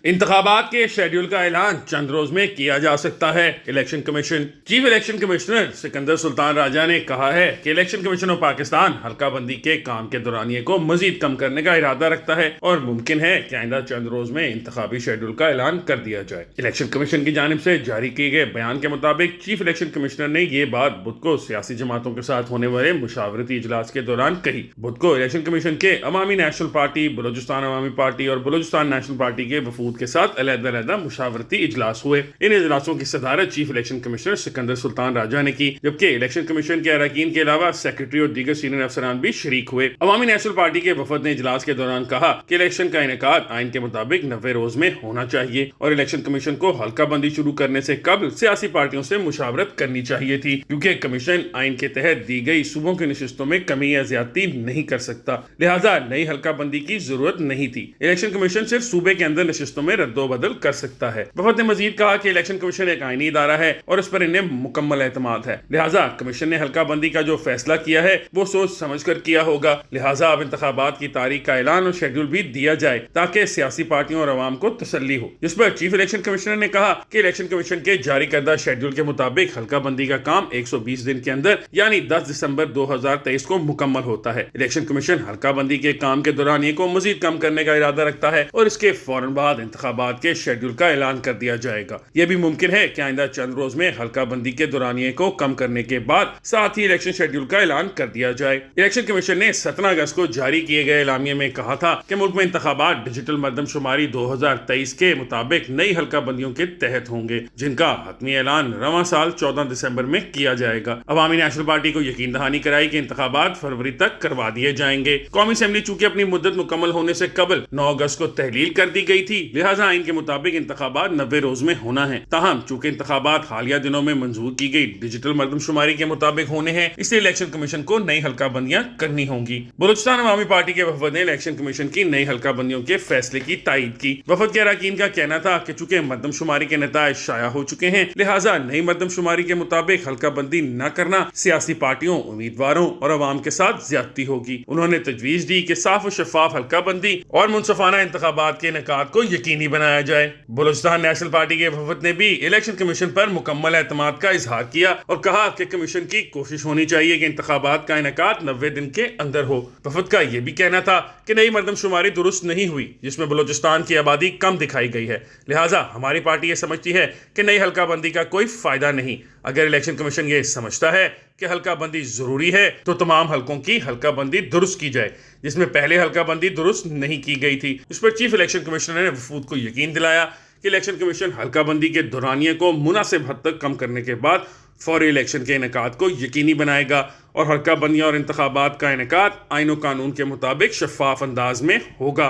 इंतखाबात के शेड्यूल का ऐलान चंद रोज में किया जा सकता है। Election commission chief election commissioner Sikandar Sultan Raja ने कहा है कि इलेक्शन कमीशन ऑफ पाकिस्तान हल्का बंदी के काम के दौरानिये को मजीद कम करने का इरादा रखता है और मुमकिन है कि आइंदा चंद रोज में इंतखाबी शेड्यूल का ऐलान कर दिया जाए। इलेक्शन कमीशन की जानिब से जारी किए गए बयान के मुताबिक चीफ इलेक्शन कमिश्नर ने ये बात बुध को सियासी जमातों के साथ होने वाले मुशावरती इजलास के दौरान कही। बुध को इलेक्शन कमीशन के अवामी नेशनल पार्टी, बलोचिस्तान अवामी पार्टी और बलोचिस्तान नेशनल पार्टी के वफूद के साथ अलग-अलग मुशावरती इजलास हुए। इन इजलासों की सदारत chief election commissioner Sikandar Sultan Raja ने की, जबकि इलेक्शन कमीशन के अरकान के अलावा सेक्रेटरी और दीगर सीनियर अफसरान भी शरीक हुए। अवामी नेशनल पार्टी के वफद ने इजलास के दौरान कहा कि इलेक्शन का इनेकाद आइन के मुताबिक 90 रोज में होना चाहिए और इलेक्शन कमीशन को हल्का बंदी शुरू करने से कबल सियासी पार्टियों से मुशावरत करनी चाहिए थी, क्योंकि कमीशन आइन के तहत दी गई सूबों की नशिस्तों में कमी या ज्यादती नहीं कर सकता, लिहाजा नई हल्का बंदी की जरूरत नहीं थी। इलेक्शन कमीशन सिर्फ सूबे के अंदर नशिस्तों में रद्दोबदल कर सकता है। वफद ने मजीद कहा कि इलेक्शन कमीशन एक आईनी इदारा है और इस पर इन्हें मुकम्मल एतमाद है, लिहाजा कमीशन ने हल्का बंदी का जो फैसला किया है वो सोच समझ कर किया होगा। लिहाजा अब इंतखाबात की तारीख का ऐलान और शेड्यूल भी दिया जाए ताकि सियासी पार्टियों और अवाम को तसल्ली हो। जिस पर चीफ इलेक्शन कमिश्नर ने कहा कि इलेक्शन कमीशन के जारी करदा शेड्यूल के मुताबिक हल्का बंदी का काम 120 दिन के अंदर यानी 10 दिसंबर 2023 को मुकम्मल होता है। इलेक्शन कमीशन हल्का बंदी के काम के दौरान ये को मजीद कम करने का इरादा रखता है और इसके फौरन बाद इंतखाबात के शेड्यूल का ऐलान कर दिया जाएगा। यह भी मुमकिन है कि आइंदा चंद रोज में हल्का बंदी के दौरानिये को कम करने के बाद साथ ही इलेक्शन शेड्यूल का ऐलान कर दिया जाए। इलेक्शन कमीशन ने 17 अगस्त को जारी किए गए एलामिये में कहा था कि मुल्क में इंतखाबात डिजिटल मरदमशुमारी 2023 के मुताबिक नई हल्का बंदियों के तहत होंगे, जिनका हतमी ऐलान रवां साल 14 दिसंबर में किया जाएगा। अवामी नेशनल पार्टी को यकीन दहानी कराई कि इंतखाबात फरवरी तक करवा दिए जाएंगे। कौमी असेंबली चूंकि अपनी मुद्दत मुकम्मल होने से कबल 9 अगस्त को तहलील कर दी गई थी, लिहाजा आइन के मुताबिक इंतखाबात 90 रोज में होना है। ताहम चूंकि इंतखाबात हालिया दिनों में मंजूर की गई डिजिटल मरदमशुमारी के मुताबिक होने हैं, इसलिए इलेक्शन कमीशन को नई हल्का बंदियां करनी होंगी। बलूचिस्तान अवामी पार्टी के वफद ने इलेक्शन कमीशन की नई हल्का बंदियों के फैसले की तायीद की। वफद के अरकान का कहना था कि चूंकि मरदमशुमारी के नताइज शाया हो चुके हैं, लिहाजा नई मरदमशुमारी के मुताबिक हल्का बंदी न करना सियासी पार्टियों, उम्मीदवारों और अवाम के साथ ज्यादती होगी। उन्होंने तजवीज दी कि साफ और शफाफ हल्का बंदी और मुनसफाना इंतखाबात के इनेकाद को यकीनी बनाया जाए। बलूचिस्तान नेशनल पार्टी के वफद ने भी इलेक्शन कमीशन पर मुकम्मल एतमाद का इजहार किया और कहा कि कमीशन की कोशिश होनी चाहिए कि इंतखाबात का इनेकाद 90 दिन के अंदर हो। वफद का यह भी कहना था कि नई मरदमशुमारी दुरुस्त नहीं हुई, जिसमें बलूचिस्तान की आबादी कम दिखाई गई है, लिहाजा हमारी पार्टी ये समझती है कि नई हल्का बंदी का कोई फायदा नहीं। अगर इलेक्शन कमीशन ये समझता है कि हल्का बंदी जरूरी है तो तमाम हल्कों की हल्का बंदी दुरुस्त की जाए, जिसमें पहले हल्का बंदी दुरुस्त नहीं की गई थी। इस पर चीफ इलेक्शन कमिश्नर ने वफूद को यकीन दिलाया कि इलेक्शन कमीशन हल्का बंदी के दौरानिये को मुनासिब हद तक कम करने के बाद फौरी इलेक्शन के इनेकाद को यकीनी बनाएगा और हल्का बंदियां और इंतखाबात का इनेकाद आइन और कानून के मुताबिक शफाफ अंदाज में होगा।